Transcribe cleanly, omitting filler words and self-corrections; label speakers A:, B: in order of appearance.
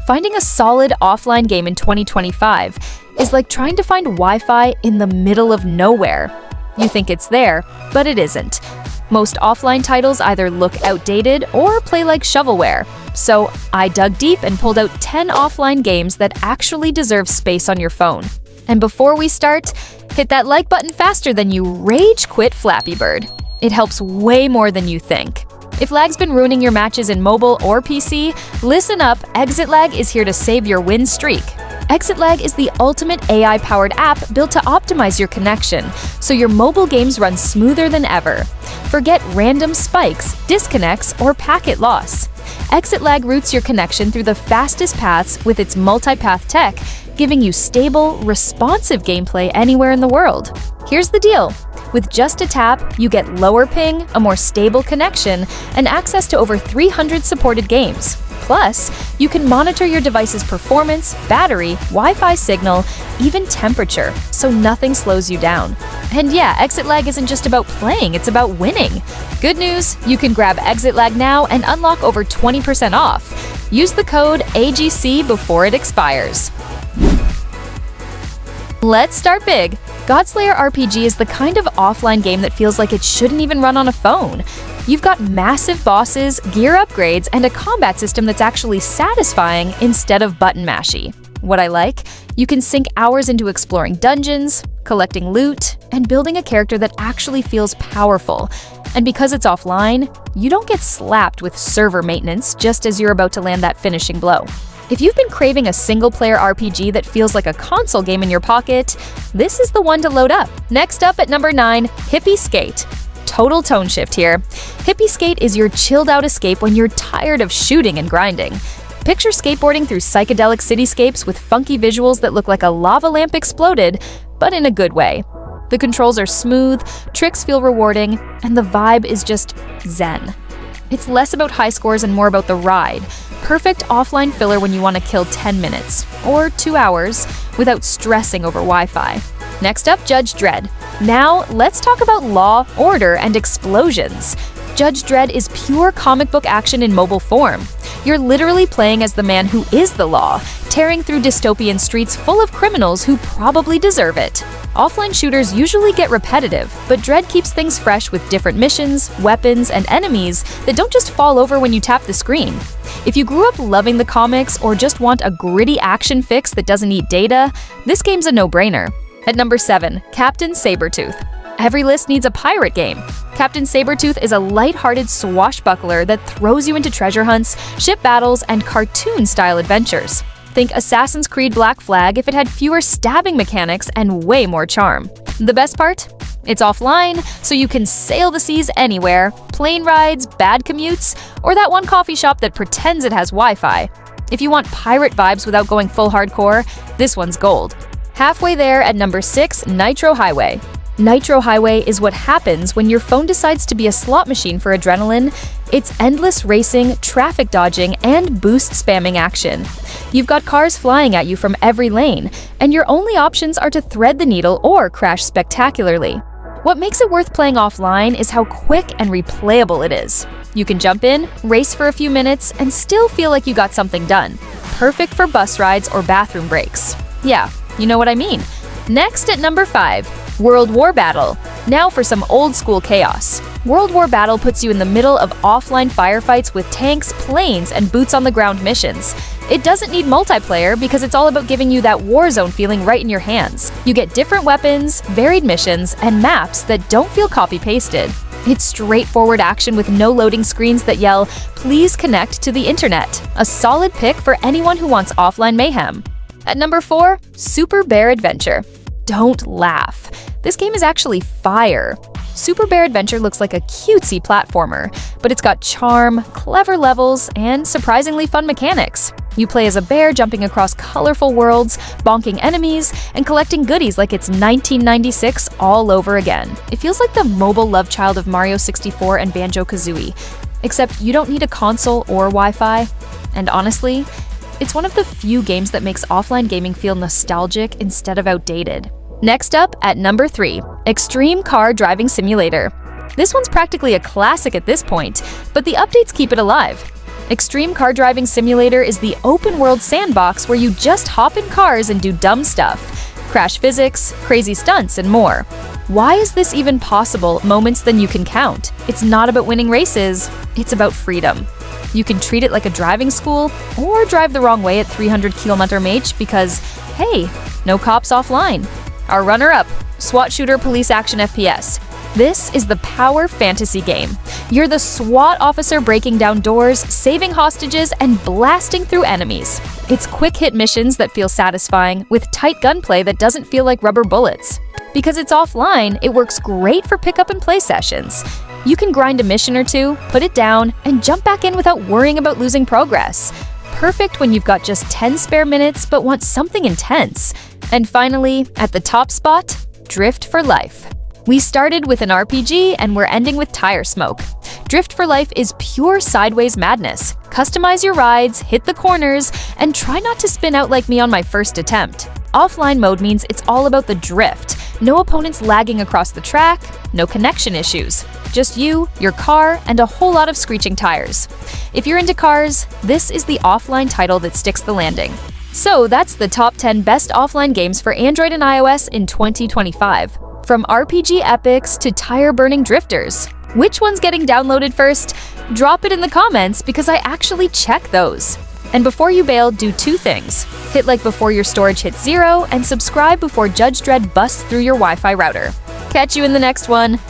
A: Finding a solid offline game in 2025 is like trying to find Wi-Fi in the middle of nowhere. You think it's there, but it isn't. Most offline titles either look outdated or play like shovelware. So I dug deep and pulled out 10 offline games that actually deserve space on your phone. And before we start, hit that like button faster than you rage quit Flappy Bird. It helps way more than you think. If lag's been ruining your matches in mobile or PC, listen up, Exitlag is here to save your win streak. Exitlag is the ultimate AI-powered app built to optimize your connection, so your mobile games run smoother than ever. Forget random spikes, disconnects, or packet loss. Exitlag routes your connection through the fastest paths with its multipath tech, giving you stable, responsive gameplay anywhere in the world. Here's the deal. With just a tap, you get lower ping, a more stable connection, and access to over 300 supported games. Plus, you can monitor your device's performance, battery, Wi-Fi signal, even temperature, so nothing slows you down. And yeah, Exitlag isn't just about playing, it's about winning. Good news, you can grab Exitlag now and unlock over 20% off. Use the code AGC before it expires. Let's start big. Godslayer RPG is the kind of offline game that feels like it shouldn't even run on a phone. You've got massive bosses, gear upgrades, and a combat system that's actually satisfying instead of button mashy. What I like? You can sink hours into exploring dungeons, collecting loot, and building a character that actually feels powerful. And because it's offline, you don't get slapped with server maintenance just as you're about to land that finishing blow. If you've been craving a single-player RPG that feels like a console game in your pocket, this is the one to load up. Next up at number 9, Hippie Skate. Total tone shift here. Hippie Skate is your chilled-out escape when you're tired of shooting and grinding. Picture skateboarding through psychedelic cityscapes with funky visuals that look like a lava lamp exploded, but in a good way. The controls are smooth, tricks feel rewarding, and the vibe is just zen. It's less about high scores and more about the ride. Perfect offline filler when you want to kill 10 minutes or 2 hours without stressing over Wi-Fi. Next up, Judge Dredd. Now, let's talk about law, order, and explosions. Judge Dredd is pure comic book action in mobile form. You're literally playing as the man who is the law, tearing through dystopian streets full of criminals who probably deserve it. Offline shooters usually get repetitive, but Dredd keeps things fresh with different missions, weapons, and enemies that don't just fall over when you tap the screen. If you grew up loving the comics or just want a gritty action fix that doesn't eat data, this game's a no-brainer. At number 7, Captain Sabretooth. Every list needs a pirate game. Captain Sabretooth is a light-hearted swashbuckler that throws you into treasure hunts, ship battles, and cartoon-style adventures. Think Assassin's Creed Black Flag if it had fewer stabbing mechanics and way more charm. The best part? It's offline, so you can sail the seas anywhere, plane rides, bad commutes, or that one coffee shop that pretends it has Wi-Fi. If you want pirate vibes without going full hardcore, this one's gold. Halfway there at number 6, Nitro Highway. Nitro Highway is what happens when your phone decides to be a slot machine for adrenaline. It's endless racing, traffic dodging, and boost spamming action. You've got cars flying at you from every lane, and your only options are to thread the needle or crash spectacularly. What makes it worth playing offline is how quick and replayable it is. You can jump in, race for a few minutes, and still feel like you got something done. Perfect for bus rides or bathroom breaks. Yeah, you know what I mean. Next at number 5, World War Battle. Now for some old-school chaos. World War Battle puts you in the middle of offline firefights with tanks, planes, and boots-on-the-ground missions. It doesn't need multiplayer because it's all about giving you that war zone feeling right in your hands. You get different weapons, varied missions, and maps that don't feel copy-pasted. It's straightforward action with no loading screens that yell, "Please connect to the internet." A solid pick for anyone who wants offline mayhem. At number 4, Super Bear Adventure. Don't laugh. This game is actually fire. Super Bear Adventure looks like a cutesy platformer, but it's got charm, clever levels, and surprisingly fun mechanics. You play as a bear jumping across colorful worlds, bonking enemies, and collecting goodies like it's 1996 all over again. It feels like the mobile love child of Mario 64 and Banjo-Kazooie, except you don't need a console or Wi-Fi. And honestly, it's one of the few games that makes offline gaming feel nostalgic instead of outdated. Next up, at number 3, Extreme Car Driving Simulator. This one's practically a classic at this point, but the updates keep it alive. Extreme Car Driving Simulator is the open-world sandbox where you just hop in cars and do dumb stuff. Crash physics, crazy stunts, and more. Why is this even possible? Moments than you can count. It's not about winning races, it's about freedom. You can treat it like a driving school or drive the wrong way at 300 km/h because, hey, no cops offline. Our runner-up, SWAT Shooter Police Action FPS. This is the power fantasy game. You're the SWAT officer breaking down doors, saving hostages, and blasting through enemies. It's quick-hit missions that feel satisfying, with tight gunplay that doesn't feel like rubber bullets. Because it's offline, it works great for pick-up-and-play sessions. You can grind a mission or two, put it down, and jump back in without worrying about losing progress. Perfect when you've got just 10 spare minutes but want something intense. And finally, at the top spot, Drift for Life. We started with an RPG and we're ending with tire smoke. Drift for Life is pure sideways madness. Customize your rides, hit the corners, and try not to spin out like me on my first attempt. Offline mode means it's all about the drift. No opponents lagging across the track, no connection issues. Just you, your car, and a whole lot of screeching tires. If you're into cars, this is the offline title that sticks the landing. So that's the top 10 best offline games for Android and iOS in 2025. From RPG epics to tire-burning drifters. Which one's getting downloaded first? Drop it in the comments because I actually check those. And before you bail, do two things. Hit like before your storage hits 0 and subscribe before Judge Dredd busts through your Wi-Fi router. Catch you in the next one.